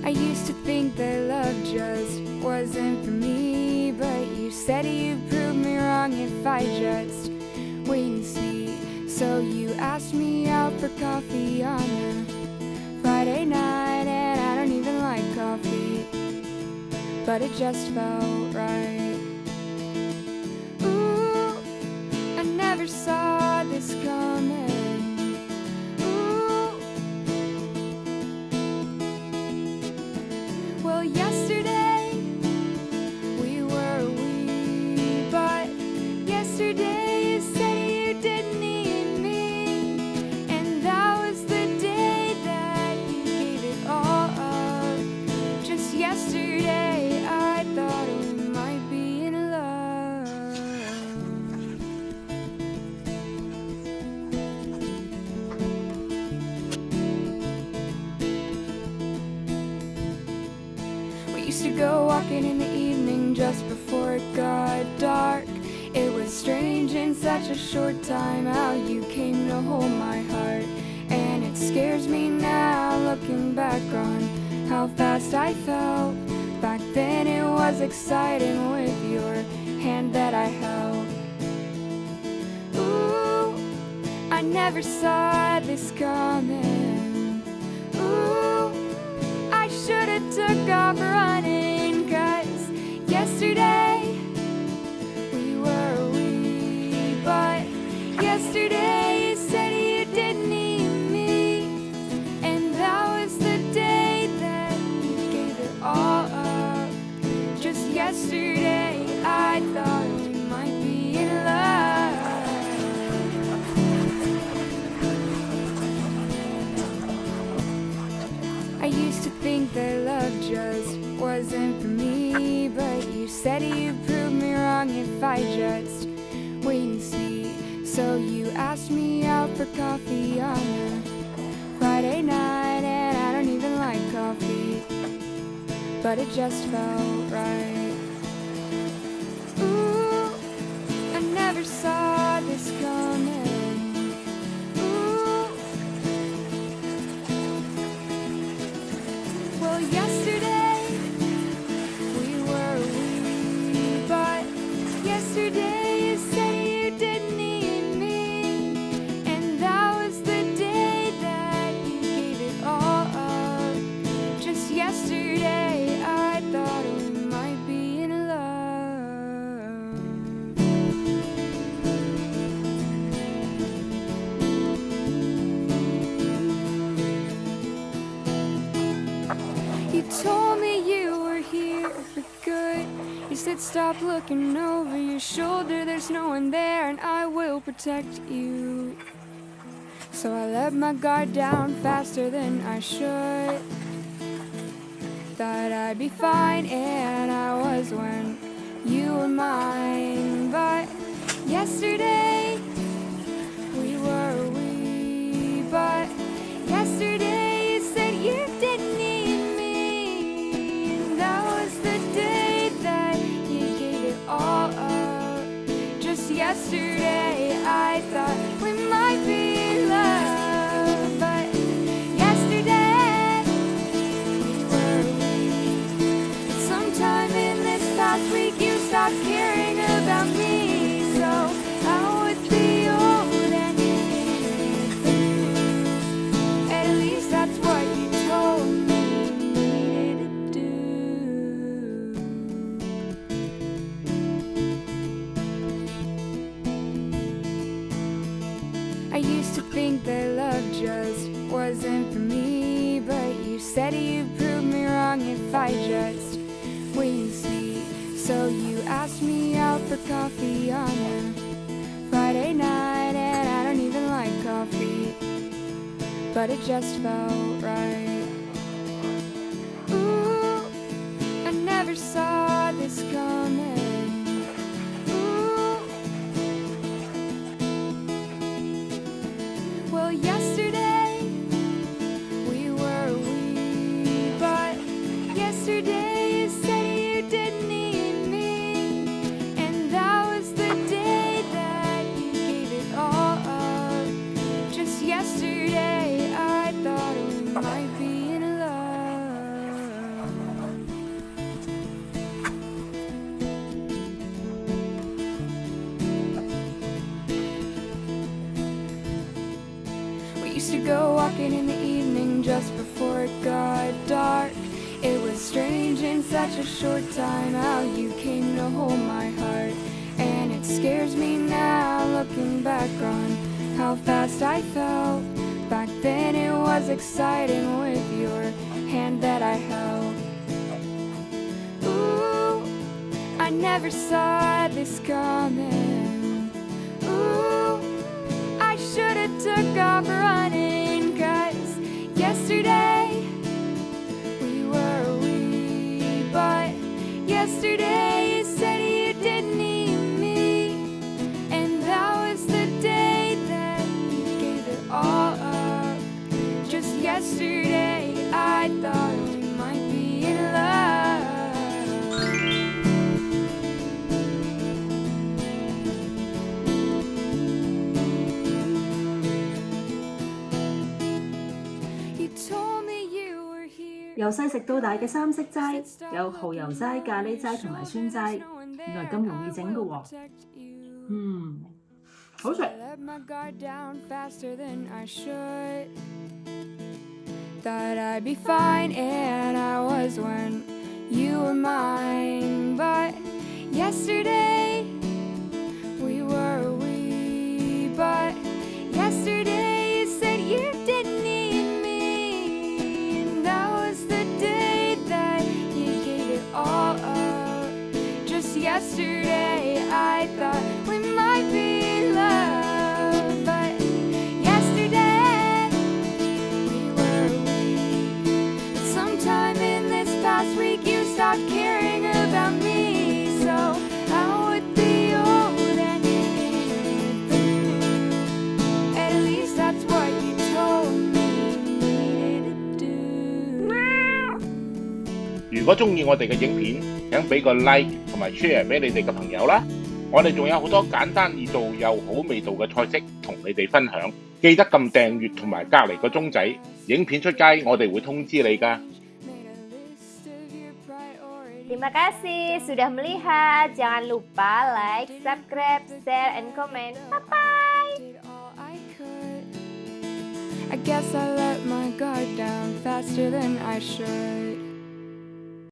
I used to think that love just wasn't for me, but you said you'd prove me wrong if I just wait and see. So you asked me out for coffee on a Friday night, and I don't even like coffee, but it just felt right. Ooh, I never saw this coming. Well, yesterday we were we, but yesterday you said you didn't need me, and that was the day that you gave it all up. Just yesterday I thought we might be in love. We used to go walking in the evening just before it got dark. It was strange in such a short time how you came to hold my heart. And it scares me now looking back on how fast I felt. Back then it was exciting with your hand that I held. Ooh, I never saw this coming. Ooh, I should've took off running, 'cause yesterday we were we, but yesterday you said you didn't need me, and that was the day that you gave it all up. Just yesterday I thought we might be in love. I used to think that love just wasn't for me, but you said you'd prove me wrong if I just wait and see. So you asked me out for coffee on a Friday night, and I don't even like coffee, but it just felt right. Ooh, I never saw this coming. Ooh, well, yesterday we were we, but yesterday you said you didn't need me, and that was the day that you gave it all up. Just yesterday I thought we might be in love. You told me you were here for good. You said stop looking over your shoulder, there's no one there, and I will protect you. So I let my guard down faster than I should. Thought I'd be fine, and I was when you were mine. But yesterday we were we, but yesterday you said you didn't need me, and that was the day that you gave it all up. Just yesterday I thought we might be in love, but yesterday we were we. Sometime in this past week you stopped caring about me, so I would be old and at least that's what you told me you needed to do. I used to think that love just wasn't for me, but you said you'd prove me wrong if I just wait and see. So you asked me out for coffee on a Friday night, and I don't even like coffee, but it just felt right. Ooh, I never saw this coming. Ooh, well, yesterday we were we, but yesterday you said you didn't need me, and that was the day that you gave it all up. Just yesterday I thought we might be in love. used to go walking in the evening just before it got dark. It was strange in such a short time how you came to hold my heart. And it scares me now looking back on how fast I felt. Back then it was exciting with your hand that I held. Ooh, I never saw this coming. Ooh, I should've took off running, 'cause yesterday we were a wee, but yesterday you said you didn't need me, and that was the day that you gave it all up. Just yesterday I thought we might be in love. You told me you were here. 由細食到大嘅三色齋，有蠔油齋、咖喱齋同埋酸齋，原來咁容易整㗎喎。好食。Thought I'd be fine, and I was when you were mine. But yesterday we were a wee, but yesterday you said you didn't need me, and that was the day that you gave it all up. Just yesterday I thought we might be in love, but yesterday we were a wee. But sometime in this past week you stopped caring about me, so I would be old and anything. At least that's what you told me you needed to do. 如果鍾意我哋嘅影片，請俾個 like 同埋 share 俾你哋嘅朋友啦。我哋仲有好多簡單易做又好味道嘅菜式同你哋分享，記得撳訂閱同埋隔離個鐘仔，影片出街我哋會通知你㗎。Terima kasih sudah melihat. Jangan lupa like, subscribe, share, and comment. Bye-bye. I guess I let my guard down faster than I should.